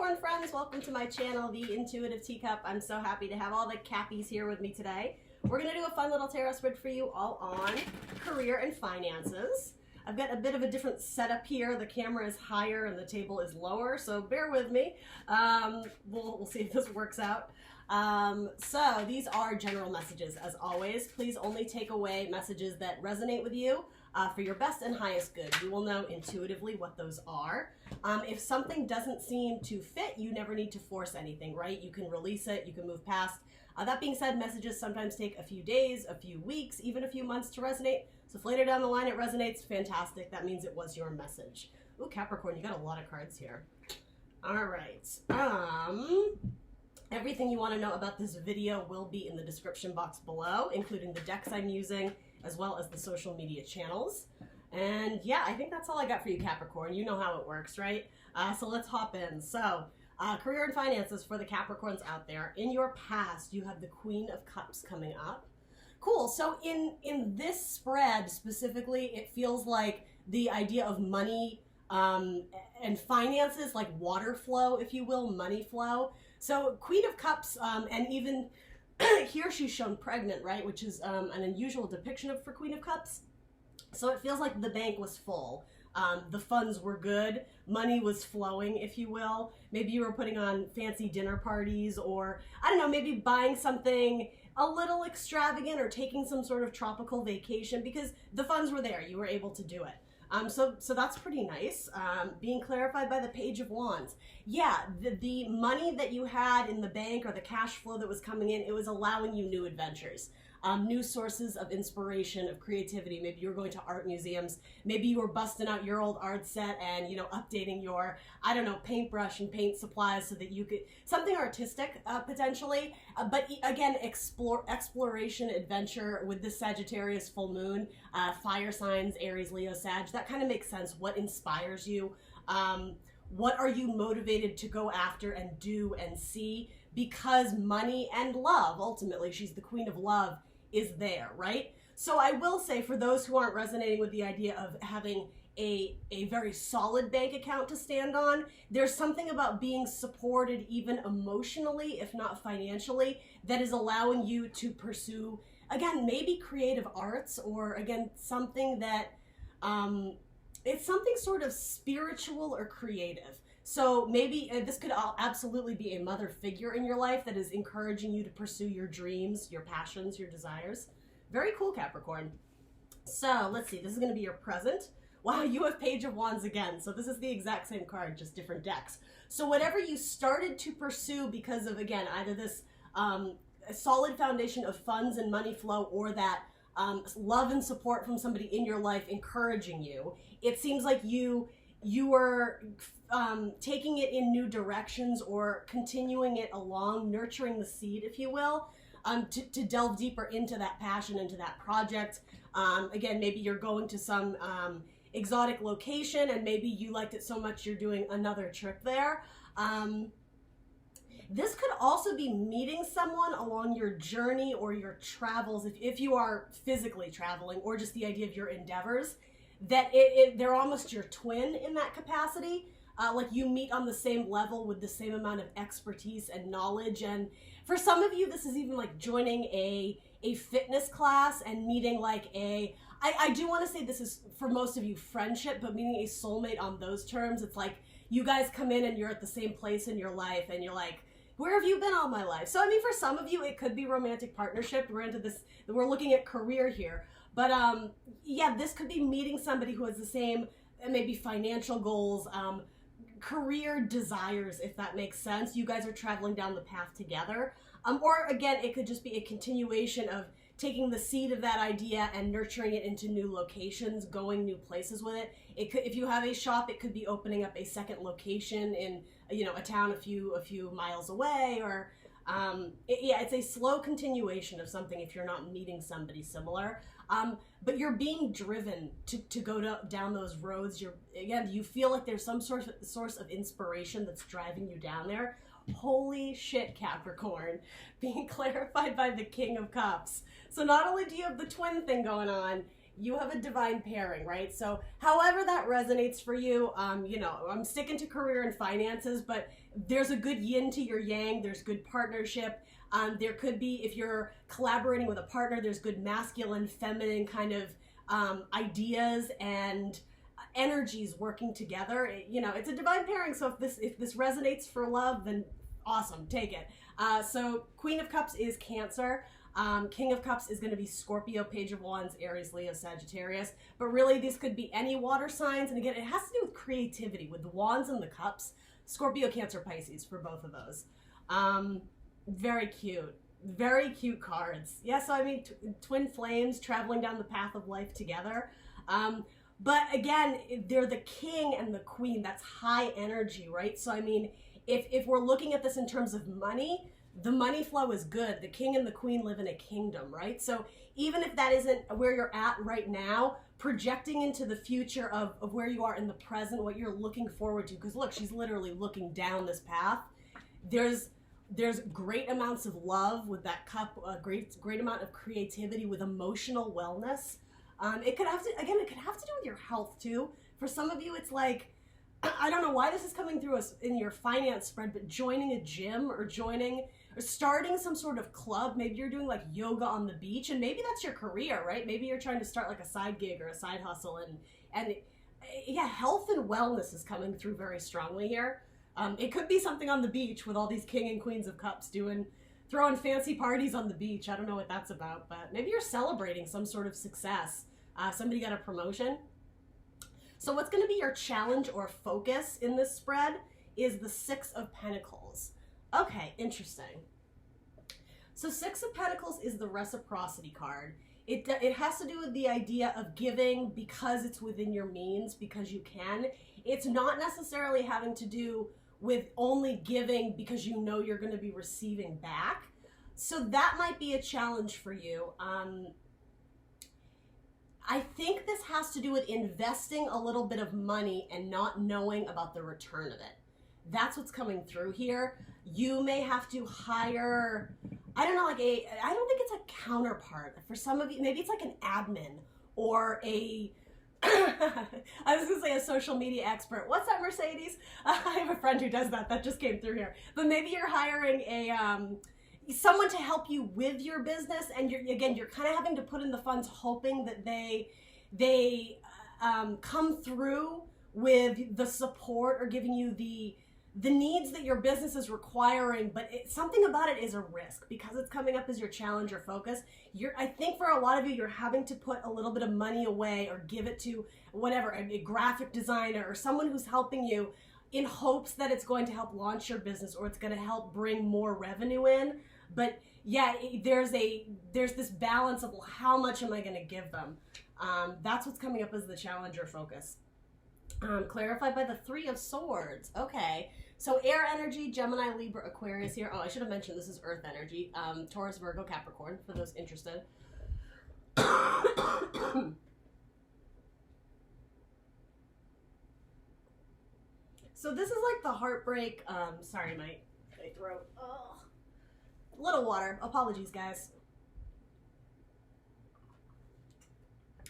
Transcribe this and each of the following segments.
Capricorn friends, welcome to my channel, The Intuitive Teacup. I'm so happy to have all the Cappies here with me today. We're going to do a fun little tarot spread for you all on career and finances. I've got a bit of a different setup here. The camera is higher and the table is lower, so bear with me. We'll see if this works out. So these are general messages, as always. Please only take away messages that resonate with you for your best and highest good. You will know intuitively what those are. If something doesn't seem to fit, you never need to force anything, right? You can release it, you can move past. That being said, messages sometimes take a few days, a few weeks, even a few months to resonate. So if later down the line it resonates, fantastic. That means it was your message. Ooh, Capricorn, you got a lot of cards here. All right. Everything you want to know about this video will be in the description box below, including the decks I'm using, as well as the social media channels. And yeah, I think that's all I got for you, Capricorn. You know how it works, right? So let's hop in. So, career and finances for the Capricorns out there. In your past, you have the Queen of Cups coming up. Cool. So in this spread specifically, it feels like the idea of money and finances, like water flow, if you will, money flow. So Queen of Cups, and even here she's shown pregnant, right? Which is an unusual depiction for Queen of Cups. So it feels like the bank was full. The funds were good. Money was flowing, if you will. Maybe you were putting on fancy dinner parties, or I don't know, maybe buying something a little extravagant or taking some sort of tropical vacation because the funds were there. You were able to do it. So that's pretty nice. Being clarified by the Page of Wands. Yeah, the money that you had in the bank or the cash flow that was coming in, it was allowing you new adventures, new sources of inspiration, of creativity. Maybe you were going to art museums. Maybe you were busting out your old art set and, you know, updating your, I don't know, paintbrush and paint supplies so that you could, something artistic potentially. But again, exploration, adventure with the Sagittarius full moon, fire signs, Aries, Leo, Sag. That kind of makes sense. What inspires you? What are you motivated to go after and do and see? Because money and love, ultimately, she's the Queen of Love, is there, right? So I will say, for those who aren't resonating with the idea of having a very solid bank account to stand on, there's something about being supported even emotionally, if not financially, that is allowing you to pursue, again, maybe creative arts, or again, something that, it's something sort of spiritual or creative. So maybe this could absolutely be a mother figure in your life that is encouraging you to pursue your dreams, your passions, your desires. Very cool, Capricorn. So let's see, this is going to be your present. Wow, you have Page of Wands again. So this is the exact same card, just different decks. So whatever you started to pursue because of, again, either this solid foundation of funds and money flow, or that love and support from somebody in your life encouraging you, it seems like you were taking it in new directions or continuing it along, nurturing the seed, if you will, to delve deeper into that passion, into that project. Again, maybe you're going to some exotic location and maybe you liked it so much you're doing another trip there. This could also be meeting someone along your journey or your travels, if you are physically traveling, or just the idea of your endeavors, that they're almost your twin in that capacity. Like you meet on the same level with the same amount of expertise and knowledge. And for some of you, this is even like joining a fitness class and meeting like I do want to say this is for most of you friendship, but meeting a soulmate on those terms. It's like you guys come in and you're at the same place in your life and you're like, where have you been all my life? So I mean, for some of you, it could be romantic partnership. We're looking at career here. But yeah, this could be meeting somebody who has the same maybe financial goals, career desires, if that makes sense. You guys are traveling down the path together. Or again, it could just be a continuation of taking the seed of that idea and nurturing it into new locations, going new places with it. It could, if you have a shop, it could be opening up a second location in, you know, a town a few miles away, or yeah, it's a slow continuation of something if you're not meeting somebody similar. But you're being driven to go down those roads. You feel like there's some source of inspiration that's driving you down there. Holy shit, Capricorn, being clarified by the King of Cups. So not only do you have the twin thing going on, you have a divine pairing, right? So however that resonates for you, you know, I'm sticking to career and finances, but there's a good yin to your yang. There's good partnership. There could be, if you're collaborating with a partner, there's good masculine, feminine kind of ideas and energies working together. You know, it's a divine pairing. So if this resonates for love, then awesome, take it. So Queen of Cups is Cancer. King of Cups is going to be Scorpio, Page of Wands, Aries, Leo, Sagittarius. But really, these could be any water signs. And again, it has to do with creativity, with the Wands and the Cups. Scorpio, Cancer, Pisces for both of those. Very cute. Very cute cards. Yeah, so I mean, twin flames traveling down the path of life together. But again, they're the king and the queen. That's high energy, right? So I mean, if we're looking at this in terms of money, the money flow is good. The king and the queen live in a kingdom, right? So even if that isn't where you're at right now, projecting into the future of where you are in the present, what you're looking forward to, because look, she's literally looking down this path. There's great amounts of love with that cup, a great amount of creativity with emotional wellness. It could have to do with your health too. For some of you, it's like, I don't know why this is coming through us in your finance spread, but joining a gym or starting some sort of club. Maybe you're doing like yoga on the beach, and maybe that's your career, right? Maybe you're trying to start like a side gig or a side hustle, and yeah, health and wellness is coming through very strongly here. It could be something on the beach with all these king and queens of cups throwing fancy parties on the beach. I don't know what that's about, but maybe you're celebrating some sort of success. Somebody got a promotion. So what's going to be your challenge or focus in this spread is the Six of Pentacles. Okay, interesting. So Six of Pentacles is the reciprocity card. It has to do with the idea of giving because it's within your means, because you can. It's not necessarily having to do with only giving because you know you're going to be receiving back. So that might be a challenge for you. I think this has to do with investing a little bit of money and not knowing about the return of it. That's what's coming through here. You may have to hire, I don't know, I don't think it's a counterpart. For some of you, maybe it's like an admin or I was gonna say a social media expert. What's that, Mercedes? I have a friend who does that. That just came through here. But maybe you're hiring someone to help you with your business, and you're kind of having to put in the funds, hoping that they come through with the support or giving you the needs that your business is requiring. But something about it is a risk because it's coming up as your challenge or focus. I think for a lot of you, you're having to put a little bit of money away or give it to whatever, a graphic designer or someone who's helping you in hopes that it's going to help launch your business or it's going to help bring more revenue in. But yeah, there's this balance of, well, how much am I going to give them? That's what's coming up as the challenge or focus. Clarified by the Three of Swords. Okay. So air energy, Gemini, Libra, Aquarius here. Oh, I should have mentioned this is earth energy. Taurus, Virgo, Capricorn, for those interested. So this is like the heartbreak. Sorry, my throat. Oh. A little water. Apologies, guys.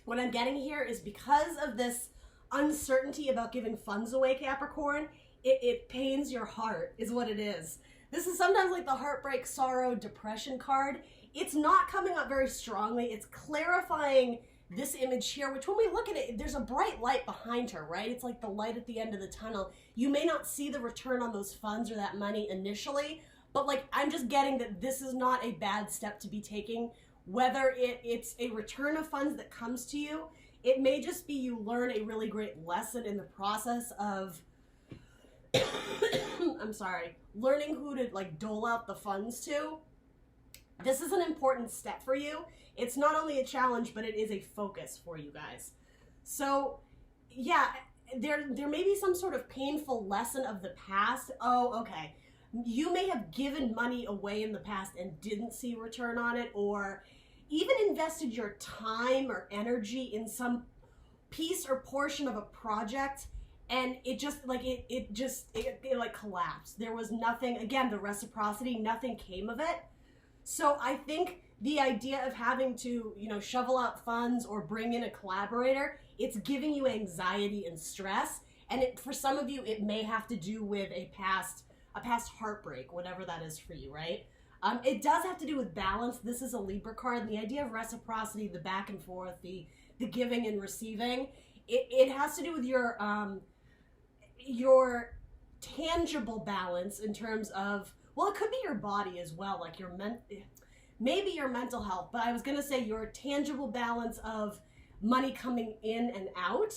What I'm getting here is because of this uncertainty about giving funds away, Capricorn, it pains your heart, is what it is. This is sometimes like the heartbreak, sorrow, depression card. It's not coming up very strongly. It's clarifying this image here, which when we look at it, there's a bright light behind her, right? It's like the light at the end of the tunnel. You may not see the return on those funds or that money initially, but like, I'm just getting that this is not a bad step to be taking. Whether it's a return of funds that comes to you, it may just be you learn a really great lesson in the process of, I'm sorry, learning who to like dole out the funds to. This is an important step for you. It's not only a challenge, but it is a focus for you guys. So yeah, there may be some sort of painful lesson of the past. Oh, okay. You may have given money away in the past and didn't see return on it, or even invested your time or energy in some piece or portion of a project, and it just like it like collapsed. There was nothing, again, the reciprocity, nothing came of it. So I think the idea of having to, shovel out funds or bring in a collaborator, it's giving you anxiety and stress. And for some of you, it may have to do with a past heartbreak, whatever that is for you, right? It does have to do with balance. This is a Libra card. And the idea of reciprocity, the back and forth, the giving and receiving, it has to do with your tangible balance in terms of, well, it could be your body as well, like maybe your mental health, but I was going to say your tangible balance of money coming in and out,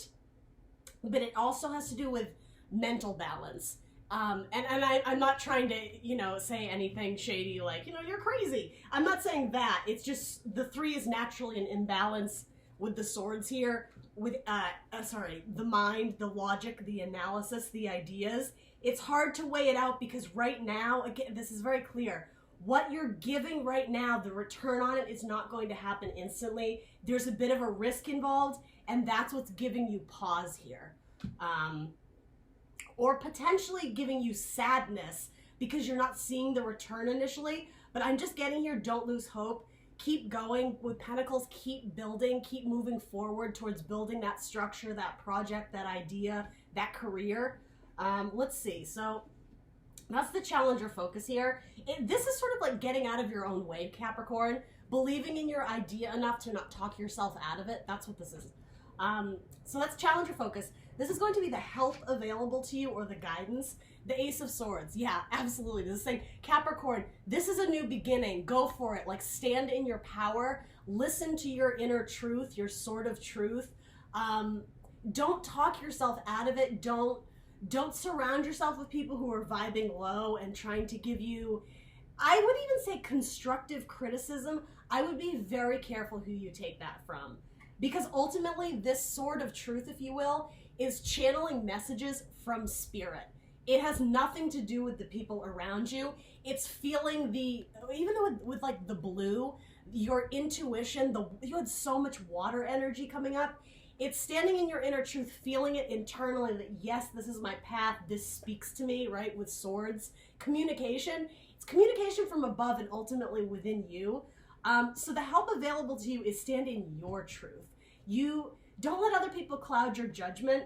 but it also has to do with mental balance. And I'm not trying to, say anything shady like, you're crazy. I'm not saying that. It's just the 3 is naturally an imbalance with the swords here, with, the mind, the logic, the analysis, the ideas. It's hard to weigh it out because right now, again, this is very clear. What you're giving right now, the return on it is not going to happen instantly. There's a bit of a risk involved, and that's what's giving you pause here. Or potentially giving you sadness because you're not seeing the return initially. But I'm just getting here, don't lose hope. Keep going with Pentacles, keep building, keep moving forward towards building that structure, that project, that idea, that career. Let's see, so that's the challenger focus here. This is sort of like getting out of your own way, Capricorn, believing in your idea enough to not talk yourself out of it. That's what this is. So that's challenger focus. This is going to be the help available to you or the guidance. The Ace of Swords. Yeah, absolutely. This is saying, Capricorn, this is a new beginning. Go for it. Like, stand in your power. Listen to your inner truth, your sword of truth. Don't talk yourself out of it. Don't surround yourself with people who are vibing low and trying to give you, I would even say, constructive criticism. I would be very careful who you take that from. Because ultimately, this sword of truth, if you will, is channeling messages from spirit. It has nothing to do with the people around you. It's feeling even though with like the blue, your intuition, you had so much water energy coming up. It's standing in your inner truth, feeling it internally that, yes, this is my path. This speaks to me, right? With swords. Communication. It's communication from above and ultimately within you. So the help available to you is stand in your truth. You don't let other people cloud your judgment.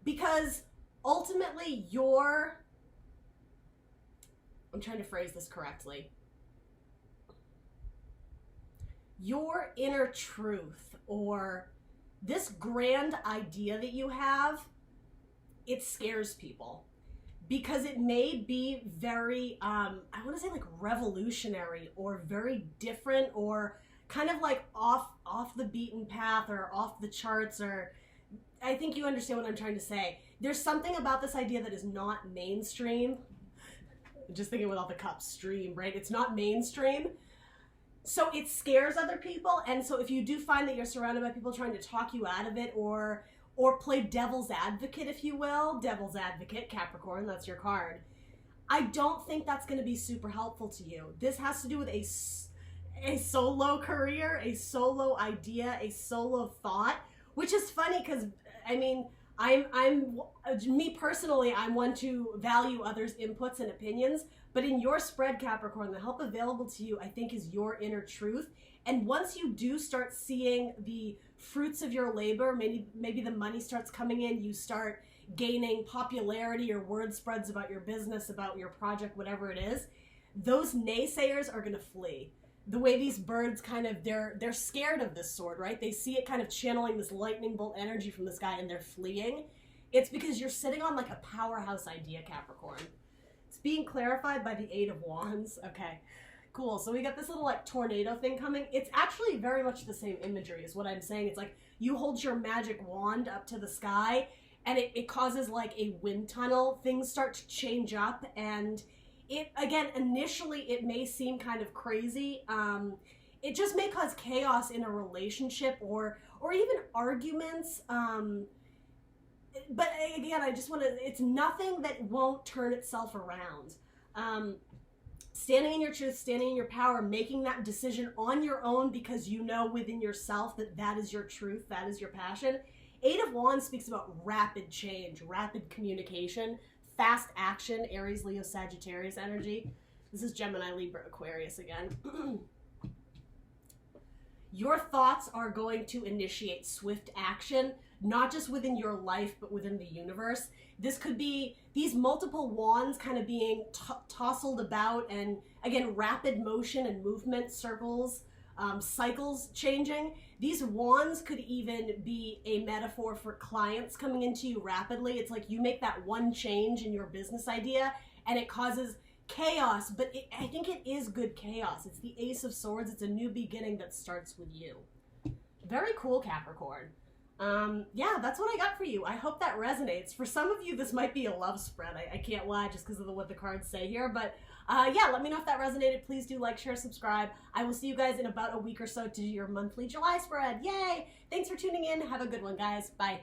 Because ultimately I'm trying to phrase this correctly. Your inner truth or this grand idea that you have, it scares people because it may be very, I want to say like revolutionary or very different or kind of like off the beaten path or off the charts, or I think you understand what I'm trying to say. There's something about this idea that is not mainstream. Just thinking with all the cups, stream, right? It's not mainstream. So it scares other people. And so if you do find that you're surrounded by people trying to talk you out of it or play devil's advocate, if you will, devil's advocate, Capricorn, that's your card. I don't think that's going to be super helpful to you. This has to do with a solo career, a solo idea, a solo thought, which is funny because, I mean, me personally, I'm one to value others' inputs and opinions, but in your spread, Capricorn, the help available to you, I think, is your inner truth. And once you do start seeing the fruits of your labor, maybe the money starts coming in, you start gaining popularity or word spreads about your business, about your project, whatever it is, those naysayers are going to flee. The way these birds kind of, they're scared of this sword, right? They see it kind of channeling this lightning bolt energy from this guy and they're fleeing. It's because you're sitting on like a powerhouse idea, Capricorn. It's being clarified by the 8 of Wands. Okay, cool. So we got this little like tornado thing coming. It's actually very much the same imagery is what I'm saying. It's like you hold your magic wand up to the sky and it causes like a wind tunnel. Things start to change up and it, again, initially it may seem kind of crazy. It just may cause chaos in a relationship or even arguments. But again, I just want to, it's nothing that won't turn itself around. Standing in your truth, standing in your power, making that decision on your own because you know within yourself that that is your truth, that is your passion. 8 of Wands speaks about rapid change, rapid communication, fast action, Aries, Leo, Sagittarius energy. This is Gemini, Libra, Aquarius again. Your thoughts are going to initiate swift action, not just within your life, but within the universe. This could be these multiple wands kind of being tousled about, and again, rapid motion and movement, circles, cycles changing. These wands could even be a metaphor for clients coming into you rapidly. It's like you make that one change in your business idea and it causes chaos, but I think it is good chaos. It's the Ace of Swords. It's a new beginning that starts with you. Very cool, Capricorn. Yeah, that's what I got for you. I hope that resonates. For some of you, this might be a love spread. I can't lie just because of what the cards say here. But yeah, let me know if that resonated. Please do like, share, subscribe. I will see you guys in about a week or so to do your monthly July spread. Yay! Thanks for tuning in. Have a good one, guys. Bye.